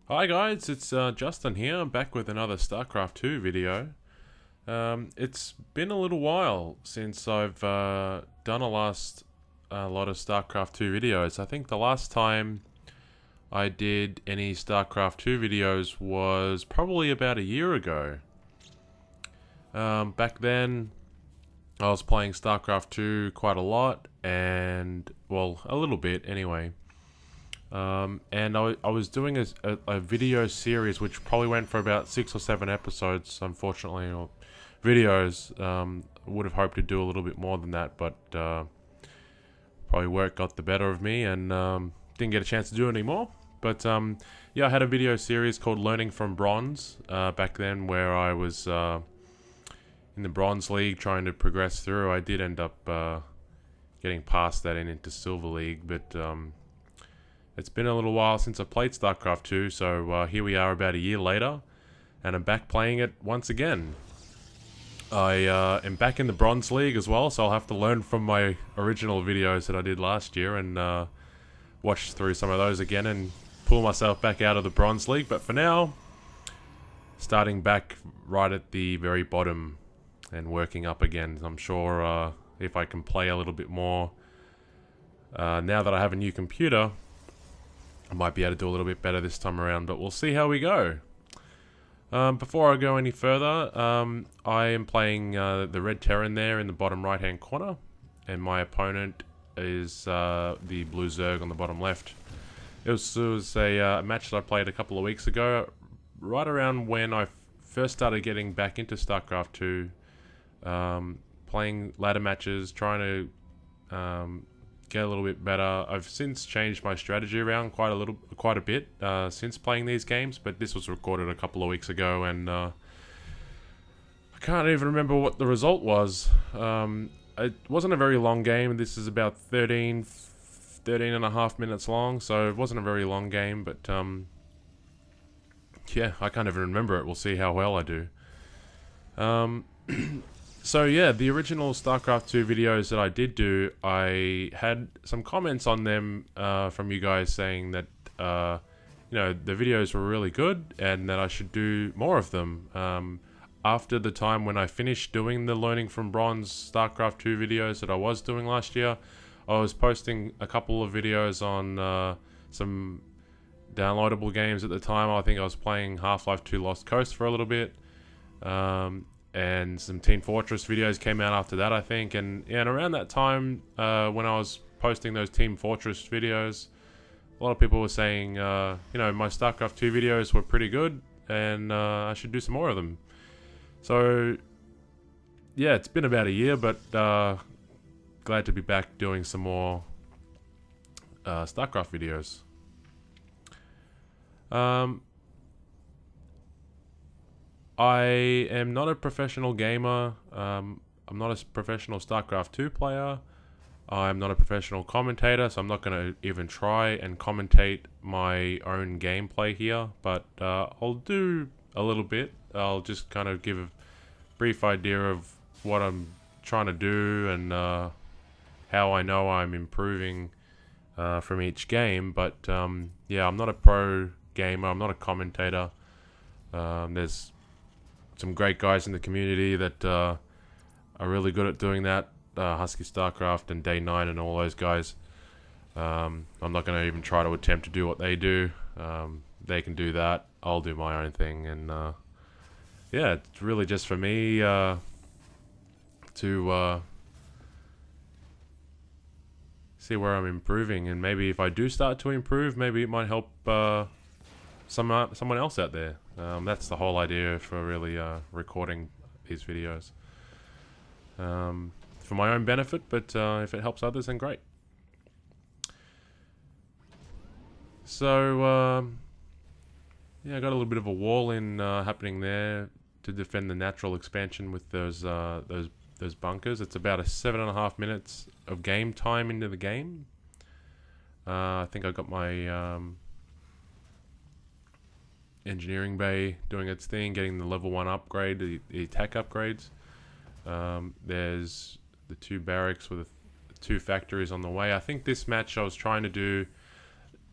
Hi guys, it's Justin here. I'm back with another StarCraft 2 video. It's been a little while since I've done a lot of StarCraft 2 videos. I think the last time I did any StarCraft 2 videos was probably about a year ago. Back then, I was playing StarCraft 2 quite a lot, and, well, a little bit anyway. And I was doing a video series which probably went for about 6 or 7 episodes, unfortunately, or videos. Would have hoped to do a little bit more than that, but probably work got the better of me and didn't get a chance to do it anymore. But yeah, I had a video series called Learning from Bronze back then where I was in the Bronze League trying to progress through. I did end up getting past that and into Silver League, but it's been a little while since I played StarCraft 2, so here we are about a year later, and I'm back playing it once again. I am back in the Bronze League as well, so I'll have to learn from my original videos that I did last year and watch through some of those again and pull myself back out of the Bronze League. But for now, starting back right at the very bottom and working up again. I'm sure if I can play a little bit more now that I have a new computer, I might be able to do a little bit better this time around, but we'll see how we go. Before I go any further, I am playing the Red Terran there in the bottom right hand corner, and my opponent is the Blue Zerg on the bottom left. It was a match that I played a couple of weeks ago, right around when I first started getting back into StarCraft 2, playing ladder matches, trying to get a little bit better. I've since changed my strategy around quite a bit since playing these games, but this was recorded a couple of weeks ago, and I can't even remember what the result was. It wasn't a very long game. This is about 13 and a half minutes long, so it wasn't a very long game, but yeah, I can't even remember it. We'll see how well I do. So yeah, the original StarCraft 2 videos that I did do, I had some comments on them from you guys saying that the videos were really good and that I should do more of them. After the time when I finished doing the Learning from Bronze StarCraft 2 videos that I was doing last year, I was posting a couple of videos on some downloadable games at the time. I think I was playing Half-Life 2 Lost Coast for a little bit. And some Team Fortress videos came out after that, I think. And around that time, when I was posting those Team Fortress videos, a lot of people were saying, my StarCraft 2 videos were pretty good, and I should do some more of them. So, yeah, it's been about a year, but glad to be back doing some more StarCraft videos. I am not a professional gamer. I'm not a professional StarCraft 2 player. I'm not a professional commentator, so I'm not going to even try and commentate my own gameplay here. But I'll do a little bit. I'll just kind of give a brief idea of what I'm trying to do and how I know I'm improving from each game. But yeah, I'm not a pro gamer. I'm not a commentator. There's some great guys in the community that are really good at doing that. Husky StarCraft and Day 9 and all those guys. I'm not going to even try to attempt to do what they do. They can do that. I'll do my own thing. And yeah, it's really just for me to see where I'm improving. And maybe if I do start to improve, maybe it might help someone else out there. That's the whole idea for really recording these videos. For my own benefit, but if it helps others, then great. So, yeah, I got a little bit of a wall in happening there to defend the natural expansion with those bunkers. It's about 7.5 minutes of game time into the game. I think I got my engineering bay doing its thing, getting the level 1 upgrade, the attack upgrades. There's the 2 barracks with the 2 factories on the way. I think this match I was trying to do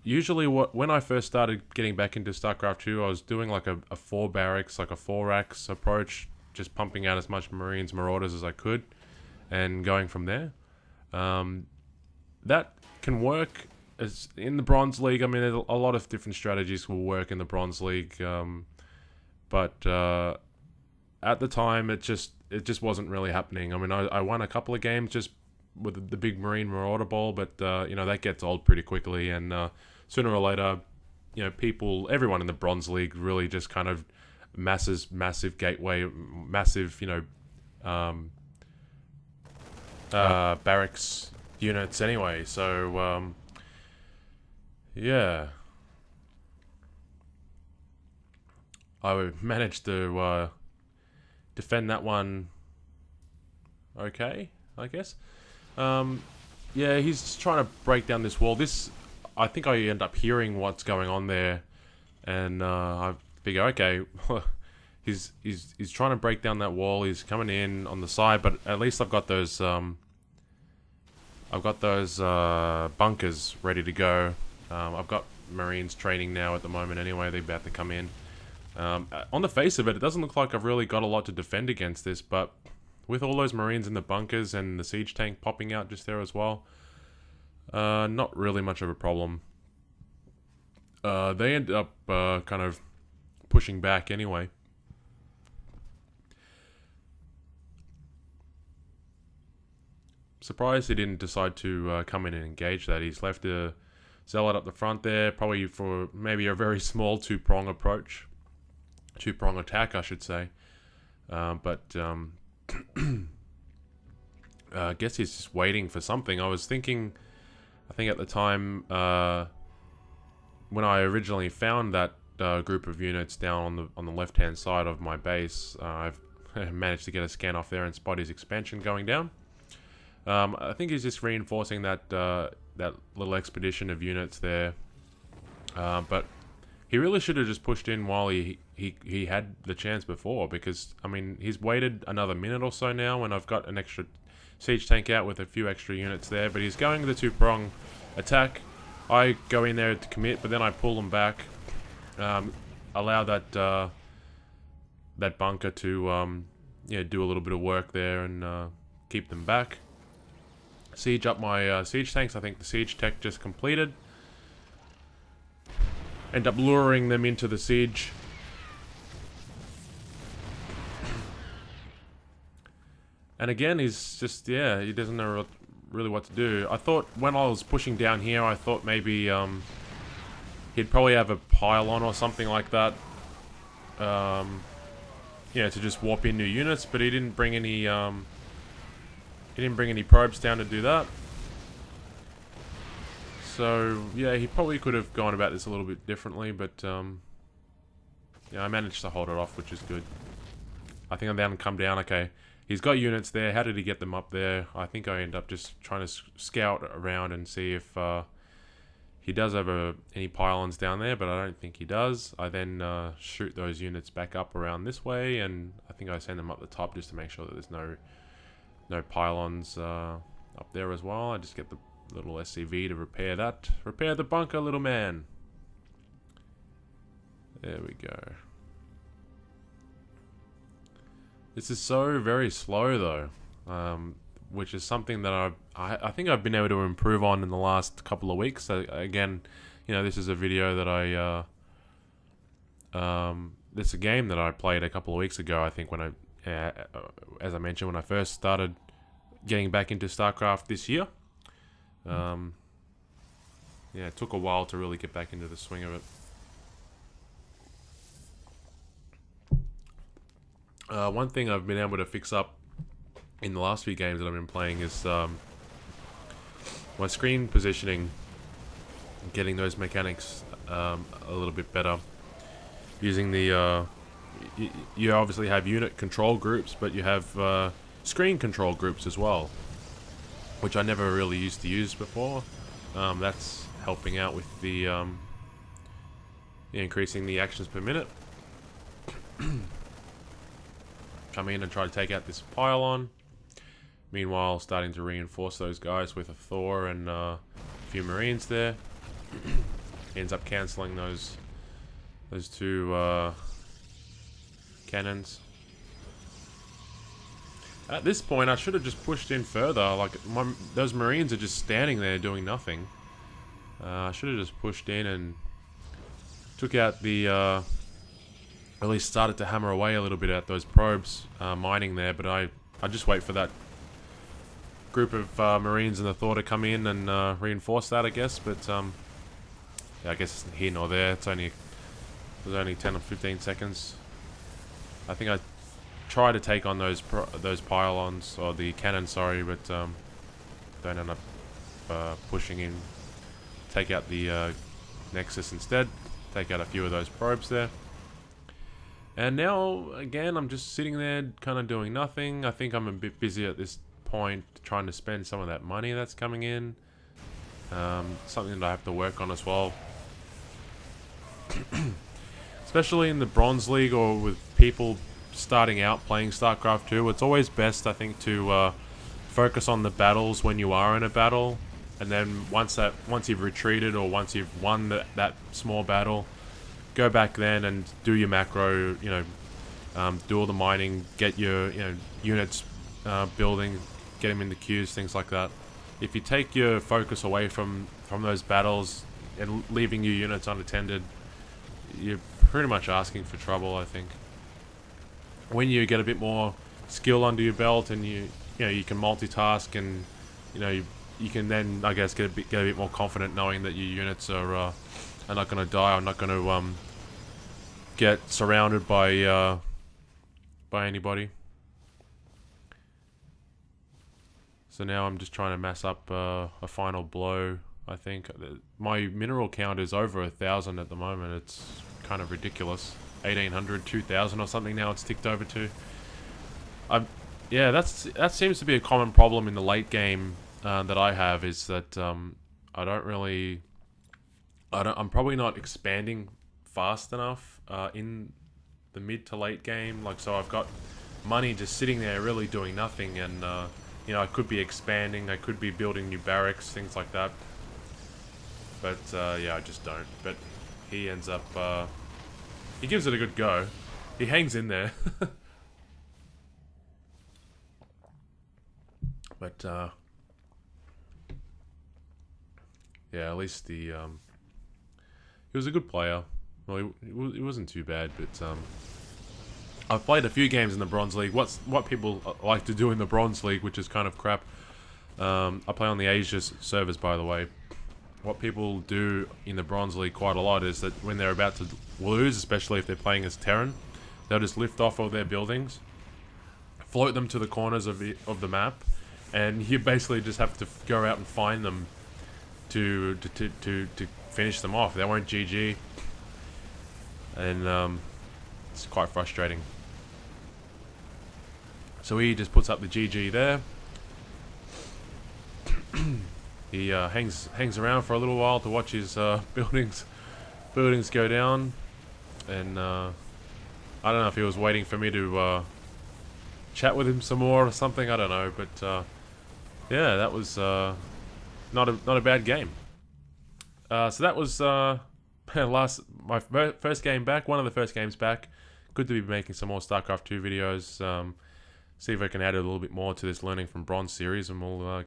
usually when I first started getting back into StarCraft 2, I was doing like a 4 barracks, like a 4 racks approach, just pumping out as much Marines, Marauders as I could, and going from there. That can work as in the Bronze League. I mean, a lot of different strategies will work in the Bronze League, but at the time, it just wasn't really happening. I mean, I won a couple of games just with the big Marine Marauder ball, but that gets old pretty quickly, and sooner or later, everyone in the Bronze League really just kind of massive gateway, massive, barracks units anyway. So yeah, I managed to defend that one okay, I guess. Yeah, he's trying to break down this wall. I think I end up hearing what's going on there, and I figure, okay, he's trying to break down that wall. He's coming in on the side, but at least I've got those bunkers ready to go. I've got Marines training now at the moment anyway. They're about to come in. On the face of it, it doesn't look like I've really got a lot to defend against this, but with all those Marines in the bunkers and the siege tank popping out just there as well, not really much of a problem. They ended up kind of pushing back anyway. Surprised he didn't decide to come in and engage that. He's left a Zealot up the front there, probably for maybe a very small two-prong approach. Two-prong attack, I should say. But I guess he's just waiting for something. I was thinking, I think at the time, when I originally found that group of units down on the left-hand side of my base, I've managed to get a scan off there and spot his expansion going down. I think he's just reinforcing that that little expedition of units there, but he really should have just pushed in while he had the chance before, because I mean he's waited another minute or so now, and I've got an extra siege tank out with a few extra units there, but he's going the two-prong attack. I go in there to commit, but then I pull them back, allow that that bunker to do a little bit of work there and keep them back. Siege up my siege tanks. I think the siege tech just completed. End up luring them into the siege. And again, he's just, he doesn't know really what to do. I thought when I was pushing down here, I thought maybe he'd probably have a pylon or something like that. To just warp in new units, but he didn't bring any probes down to do that. So yeah, he probably could have gone about this a little bit differently, but I managed to hold it off, which is good. I think I'm down and come down. Okay, he's got units there. How did he get them up there? I think I end up just trying to scout around and see if he does have any pylons down there, but I don't think he does. I then shoot those units back up around this way, and I think I send them up the top just to make sure that there's no pylons up there as well. I just get the little SCV to repair that. Repair the bunker, little man. There we go. This is so very slow though, which is something that I think I've been able to improve on in the last couple of weeks. So again, this is a video that this is a game that I played a couple of weeks ago. I think when as I mentioned, when I first started getting back into StarCraft this year. It took a while to really get back into the swing of it. One thing I've been able to fix up in the last few games that I've been playing is my screen positioning, getting those mechanics a little bit better. Using the you obviously have unit control groups, but you have screen control groups as well, which I never really used to use before. That's helping out with the increasing the actions per minute. Come in and try to take out this pylon. Meanwhile, starting to reinforce those guys with a Thor and a few Marines there. He ends up cancelling those two cannons. At this point, I should have just pushed in further. Like, those Marines are just standing there doing nothing. I should have just pushed in and took out the... at least started to hammer away a little bit at those probes mining there. But I just wait for that group of Marines and the Thor to come in and reinforce that, I guess. But yeah, I guess it's here nor there. It was only 10 or 15 seconds. I think I tried to take on those pylons, or the cannon, sorry, but don't end up pushing in. Take out the Nexus instead. Take out a few of those probes there. And now, again, I'm just sitting there kind of doing nothing. I think I'm a bit busy at this point trying to spend some of that money that's coming in. Something that I have to work on as well. Especially in the Bronze League or with people starting out playing StarCraft 2, it's always best, I think, to focus on the battles when you are in a battle. And then once you've retreated or once you've won that small battle, go back then and do your macro, do all the mining, get your units building, get them in the queues, things like that. If you take your focus away from those battles and leaving your units unattended, you're pretty much asking for trouble, I think. When you get a bit more skill under your belt and you can multitask and you can then, I guess, get a bit more confident knowing that your units are not going to die or not going to get surrounded by anybody. So now I'm just trying to mass up a final blow. I think my mineral count is over 1,000 at the moment. It's kind of ridiculous. 1,800, 2,000 or something now it's ticked over to. Yeah, that seems to be a common problem in the late game that I have, is that I'm probably not expanding fast enough in the mid to late game. Like, so I've got money just sitting there really doing nothing, and I could be expanding, I could be building new barracks, things like that. But yeah, I just don't. But he ends up he gives it a good go. He hangs in there. But yeah, at least he was a good player. Well, he wasn't too bad, but I've played a few games in the Bronze League. What people like to do in the Bronze League, which is kind of crap. I play on the Asia servers, by the way. What people do in the Bronze League quite a lot is that when they're about to lose, especially if they're playing as Terran, they'll just lift off all their buildings, float them to the corners of the map, and you basically just have to go out and find them to finish them off. They won't GG, and it's quite frustrating. So he just puts up the GG there. He hangs around for a little while to watch his buildings go down, and I don't know if he was waiting for me to chat with him some more or something. I don't know, but yeah, that was not a bad game. So that was my first game back, one of the first games back. Good to be making some more StarCraft 2 videos. See if I can add a little bit more to this Learning from Bronze series, and we'll